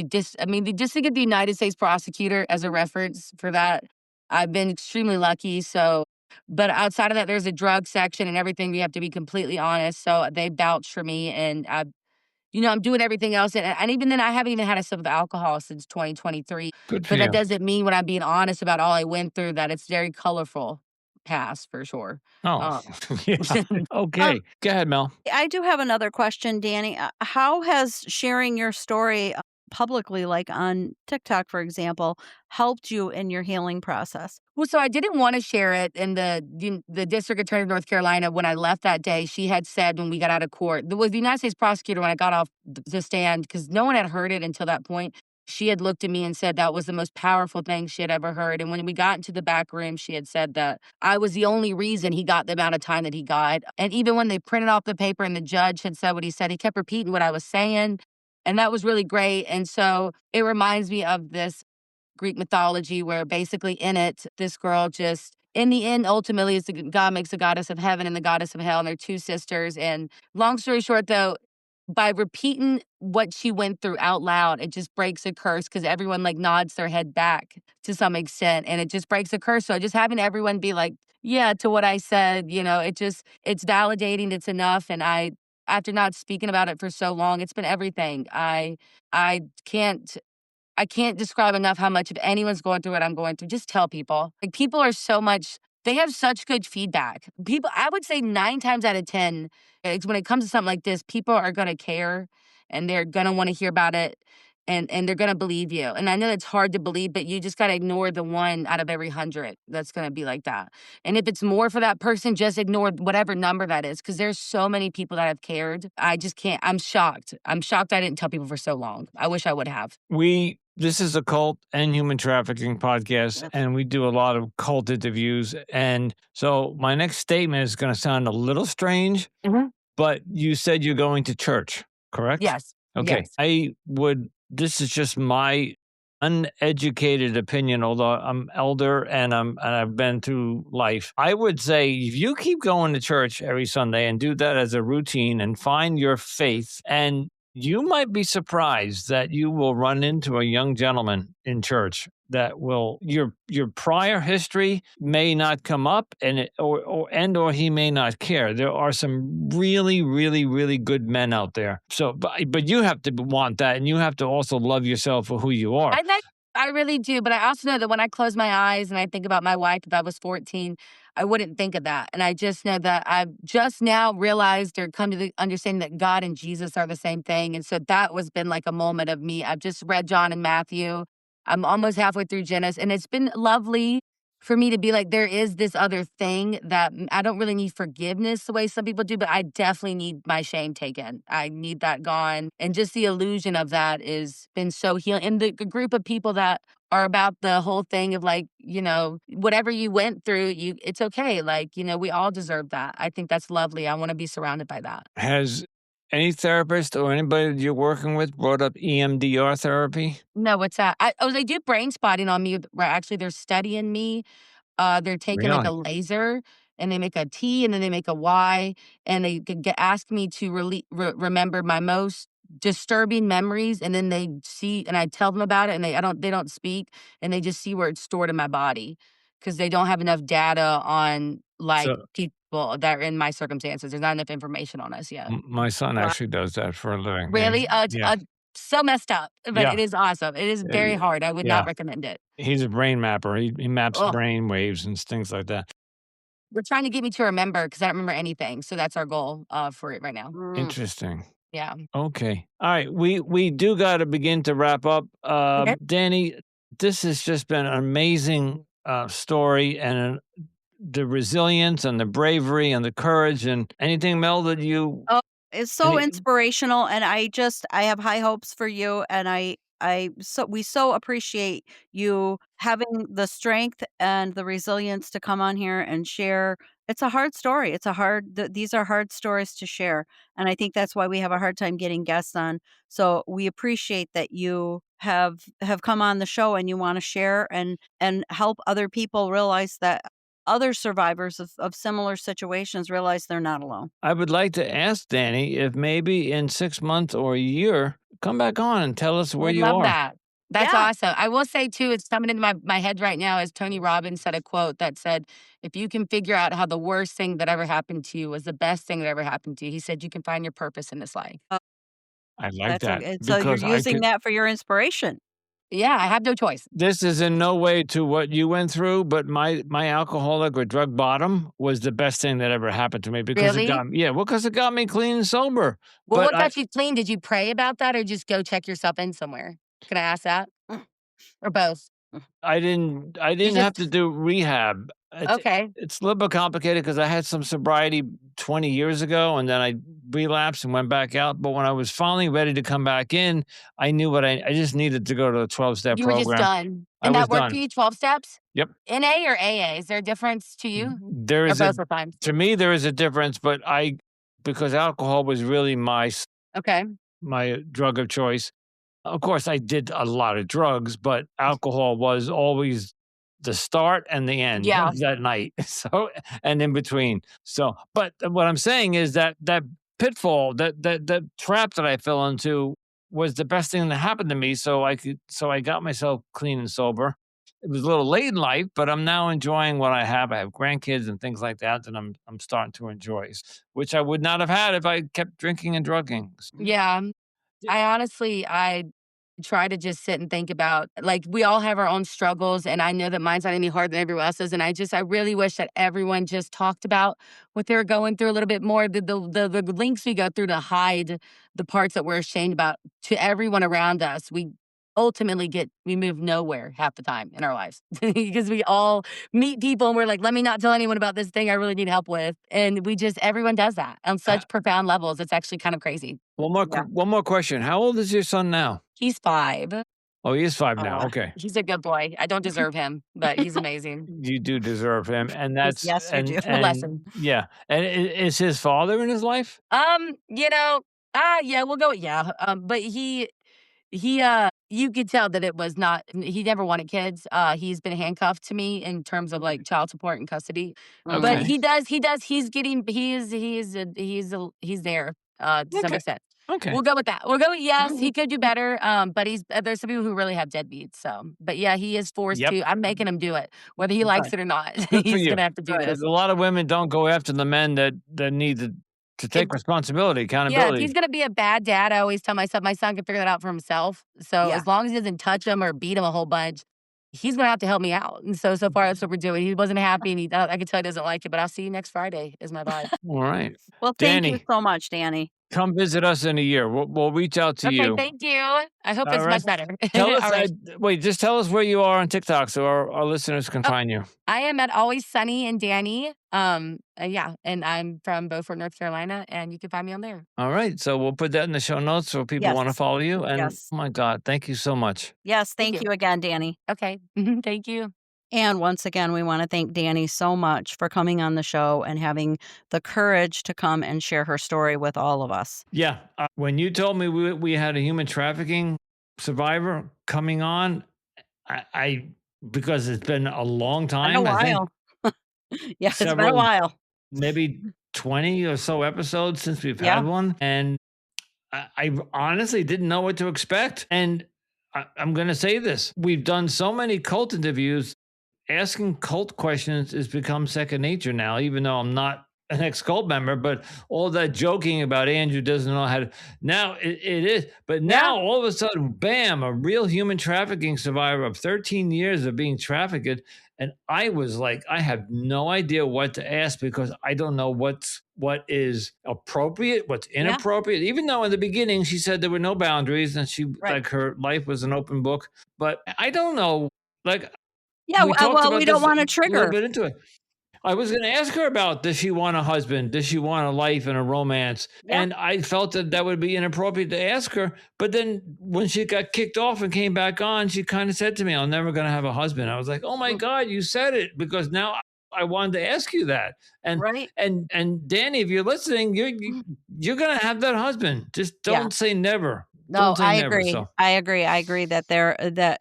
just to get the United States prosecutor as a reference for that. I've been extremely lucky. So, but outside of that, there's a drug section and everything. We have to be completely honest. So they vouched for me, and I'm doing everything else. And even then, I haven't even had a sip of alcohol since 2023. Good for But that you. doesn't mean, when I'm being honest about all I went through, that it's very colorful past, for sure. Oh, Um, yeah. Um, Okay. Go ahead, Mel. I do have another question, Danny. How has sharing your story publicly, like on TikTok, for example, helped you in your healing process? Well, so I didn't want to share it. And the district attorney of North Carolina, when I left that day, she had said, when we got out of court, there was the United States prosecutor, when I got off the stand, because no one had heard it until that point. She had looked at me and said that was the most powerful thing she had ever heard. And when we got into the back room, she had said that I was the only reason he got the amount of time that he got. And even when they printed off the paper and the judge had said what he said, he kept repeating what I was saying. And that was really great. And so it reminds me of this Greek mythology, where basically in it, this girl just, in the end, ultimately, is God makes the goddess of heaven and the goddess of hell, and they're two sisters. And long story short, though, by repeating what she went through out loud, it just breaks a curse, because everyone, like, nods their head back to some extent, and it just breaks a curse. So just having everyone be like, yeah, to what I said, it's validating, it's enough. And after not speaking about it for so long, it's been everything. I can't I can't describe enough how much, if anyone's going through what I'm going through, just tell people. Like, people are they have such good feedback. People, I would say 9 times out of 10, it's when it comes to something like this, people are going to care, and they're going to want to hear about it, and they're going to believe you. And I know that's hard to believe, but you just got to ignore the one out of every 100 that's going to be like that. And if it's more for that person, just ignore whatever number that is, because there's so many people that have cared. I just can't. I'm shocked. I'm shocked I didn't tell people for so long. I wish I would have. This is a cult and human trafficking podcast, Yes. and we do a lot of cult interviews. And so my next statement is going to sound a little strange, Mhm. but you said you're going to church, correct? Yes. Okay. Yes. This is just my uneducated opinion, although I'm elder and I've been through life. I would say, if you keep going to church every Sunday and do that as a routine and find your faith, and you might be surprised that you will run into a young gentleman in church that will, your prior history may not come up, and or he may not care. There are some really, really, really good men out there. So, but you have to want that, and you have to also love yourself for who you are. I really do, but I also know that when I close my eyes and I think about my wife, if I was 14, I wouldn't think of that. And I just know that I've just now realized, or come to the understanding, that God and Jesus are the same thing. And so that was been like a moment of me. I've just read John and Matthew. I'm almost halfway through Genesis, and it's been lovely for me to be like, there is this other thing that I don't really need forgiveness the way some people do, but I definitely need my shame taken. I need that gone. And just the illusion of that is been so healing. And the group of people that are about the whole thing of like, whatever you went through, it's okay. Like, we all deserve that. I think that's lovely. I want to be surrounded by that. Has any therapist or anybody that you're working with brought up EMDR therapy? No, what's that? They do brain spotting on me, where actually they're studying me. They're taking like a Really? laser and they make a T and then they make a Y, and they ask me to remember my most disturbing memories, and then they see, and I tell them about it, and they don't speak, and they just see where it's stored in my body because they don't have enough data on like So people that are in my circumstances. There's not enough information on us yet. my son Wow. actually does that for a living. Really, it's, Yeah. so messed up, but Yeah. it is awesome. It is very hard. I would not Yeah. recommend it. He's a brain mapper. He maps Oh, brain waves and things like that. they're trying to get me to remember because I don't remember anything. So that's our goal for it right now. Mm. Interesting. Yeah. Okay. All right. We do got to begin to wrap up. Okay. Danny, this has just been an amazing story and the resilience and the bravery and the courage and anything, Mel, that you Oh, it's so any inspirational, and I have high hopes for you, and we so appreciate you having the strength and the resilience to come on here and share. It's a hard story. These are hard stories to share, and I think that's why we have a hard time getting guests on. So we appreciate that you have come on the show and you want to share and help other people realize that other survivors of similar situations realize they're not alone. I would like to ask Danny if maybe in 6 months or a year, come back on and tell us I where would you love are. that. That's Yeah. awesome. I will say too, it's coming into my head right now is Tony Robbins said a quote that said, if you can figure out how the worst thing that ever happened to you was the best thing that ever happened to you, he said you can find your purpose in this life. I like That's that okay. So you're because I using could. that for your inspiration. Yeah, I have no choice. This is in no way to what you went through, but my alcoholic or drug bottom was the best thing that ever happened to me because it Really? got me, yeah, well, because it got me clean and sober. Well, But what I got you clean? Did you pray about that or just go check yourself in somewhere? Can I ask that? Mm, Or both? mm. I You didn't have just to do rehab. okay. It's a little bit complicated because I had some sobriety 20 years ago, and then I relapsed and went back out, but when I was finally ready to come back in, I knew what I just needed to go to a 12-step You were just program. done. I And was that worked for done. you, 12 steps? Yep. NA or AA? Is there a difference to you? There Or is a both are fine? To me, there is a difference, but because alcohol was really Okay. my drug of choice. Of course, I did a lot of drugs, but alcohol was always the start and the end Yeah. of that night. So, and in between. So, but what I'm saying is that pitfall, that trap that I fell into was the best thing that happened to me. So I got myself clean and sober. It was a little late in life, but I'm now enjoying what I have. I have grandkids and things like that that I'm starting to enjoy, which I would not have had if I kept drinking and drugging. Yeah. I try to just sit and think about like we all have our own struggles and I know that mine's not any harder than everyone else's. And I really wish that everyone just talked about what they're going through a little bit more. The links we go through to hide the parts that we're ashamed about to everyone around us. We move nowhere half the time in our lives because we all meet people and we're like, let me not tell anyone about this thing I really need help with. And everyone does that on such profound levels. It's actually kind of crazy. Yeah. One more question. How old is your son now? He's 5. Oh, he is 5 now. Aw. Okay. He's a good boy. I don't deserve him, but he's amazing. You do deserve him, and Yes, you do. A lesson. yeah, and is his father in his life? You know, yeah, we'll go with yeah. But you could tell that it was not he never wanted kids. He's been handcuffed to me in terms of like child support and custody. But Mm. Okay. he's there, to some Okay. extent. Okay. We'll go with that. We'll go with yes, he could do better. But there's some people who really have deadbeats. So, but yeah, he is forced Yep. to. I'm making him do it, whether he likes Good, it or not. Good for He's you. gonna have to do good. Because this. a lot of women don't go after the men that need to If take responsibility, Yeah, if accountability. he's gonna be a bad dad, I always tell myself my son can figure that out for himself. So Yeah. as long as he doesn't touch him or beat him a whole bunch, he's gonna have to help me out. And so far that's what we're doing. He wasn't happy, and I can tell he doesn't like it. But I'll see you next Friday. Is my vibe. All right, Well, thank you Danny. so much, Danny. Come visit us in a year. We'll reach out to Okay, you. thank you. I hope All it's right. much better. Tell us. All right. Wait. Just tell us where you are on TikTok, so our listeners can Oh, find you. I am at Always Sunny in Danny. Yeah, and I'm from Beaufort, North Carolina, and you can find me on there. All right. So we'll put that in the show notes so people want to Yes. follow you. And Yes. oh my God, thank you so much. Yes. Thank Thank you. you again, Danny. Okay. Thank you. And once again, we want to thank Danny so much for coming on the show and having the courage to come and share her story with all of us. Yeah. When you told me we had a human trafficking survivor coming on, I because it's been a long Been a time. I think while. Yeah, it's been a several, while. maybe 20 or so episodes since we've Yeah. had one, and I honestly didn't know what to expect. And I'm going to say this: we've done so many cult interviews. Asking cult questions has become second nature now, even though I'm not an ex-cult member, but all that joking about Andrew doesn't know how to now it is. But Yeah. now all of a sudden, bam, a real human trafficking survivor of 13 years of being trafficked. And I was like, I have no idea what to ask because I don't know what is appropriate, what's Yeah. inappropriate. Even though in the beginning she said there were no boundaries and she Right. like her life was an open book. But I don't know. Like Yeah. we talked Well, we about don't this a want to little trigger. bit into it. I was going to ask her about, does she want a husband? Does she want a life and a romance? Yeah. And I felt that would be inappropriate to ask her. But then when she got kicked off and came back on, she kind of said to me, I'm never going to have a husband. I was like, oh my Mm. God, you said it, because now I wanted to ask you that. And Right. and Danny, if you're listening, you're going to have that husband. Just Yeah. don't say never. No, Don't say I never. agree. So I agree. I agree that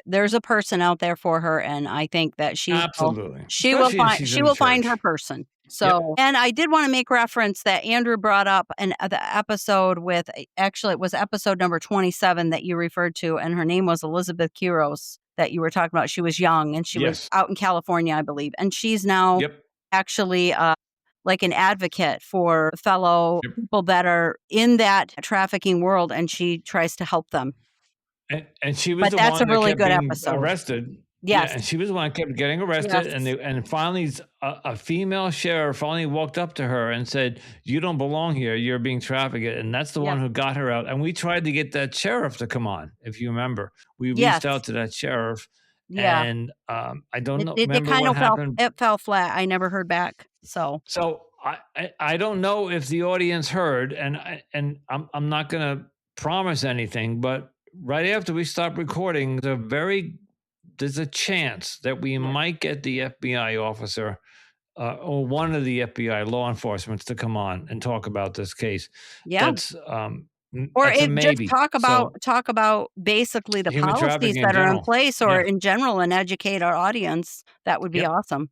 there's a person out there for her, and I think that absolutely, especially if she's she in the will find her church. person. Yep. So, and I did want to make reference that Andrew brought up the episode with actually it was episode number 27 that you referred to, and her name was Elizabeth Quiros that you were talking about. She was young and she was Yes. out in California, I believe, and she's now Yep. actually like an advocate for fellow Yep. people that are in that trafficking world, and she tries to help them. And she was But the that's a one that really kept good being episode. arrested. Yeah, Yes. and she was the one that kept getting arrested, Yes. and finally a female sheriff finally walked up to her and said, "You don't belong here. You're being trafficked." And that's the Yep. one who got her out. And we tried to get that sheriff to come on, if you remember. We Yes. reached out to that sheriff, Yeah. and I don't know, It remember kind what of fell happened. it fell flat. I never heard back. So, So I don't know if the audience heard, and I'm not going to promise anything, but right after we stopped recording, there's a chance that we might get the FBI officer or one of the FBI law enforcement to come on and talk about this case. yeah. That's Or that's a if just maybe. So talk about basically the human policies trafficking in that are in general. place or Yeah. in general and educate our audience. That would be Yep. awesome. Yep.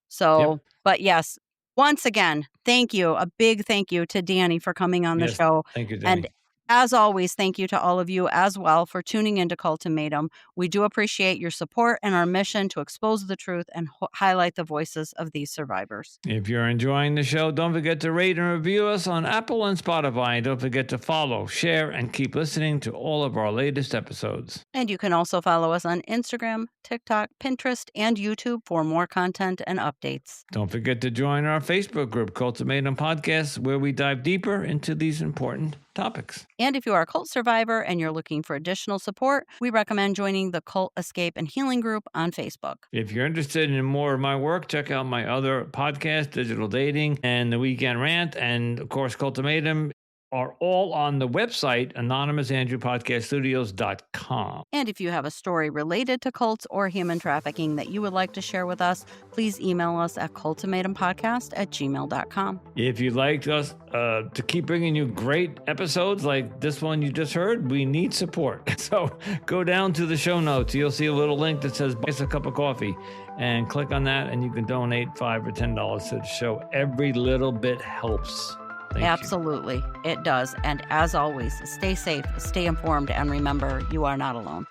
So, but yes, once again, thank you. A big thank you to Danny for coming on the Yes. show. Thank you, And Danny. as always, thank you to all of you as well for tuning into Cultimatum. We do appreciate your support and our mission to expose the truth and highlight the voices of these survivors. If you're enjoying the show, don't forget to rate and review us on Apple and Spotify. And don't forget to follow, share, and keep listening to all of our latest episodes. And you can also follow us on Instagram, TikTok, Pinterest, and YouTube for more content and updates. Don't forget to join our Facebook group, Cultimatum Podcasts, where we dive deeper into these important topics. And if you are a cult survivor and you're looking for additional support, we recommend joining the Cult Escape and Healing group on Facebook. If you're interested in more of my work, check out my other podcast, Digital Dating and The Weekend Rant, and of course, Cultimatum are all on the website, anonymousandrewpodcaststudios.com. And if you have a story related to cults or human trafficking that you would like to share with us, please email us at cultimatumpodcast@gmail.com. If you'd like us to keep bringing you great episodes like this one you just heard, we need support. So go down to the show notes. You'll see a little link that says buy us a cup of coffee, and click on that, and you can donate $5 or $10 to the show. Every little bit helps. Thank you. Absolutely, it does. And as always, stay safe, stay informed, and remember, you are not alone.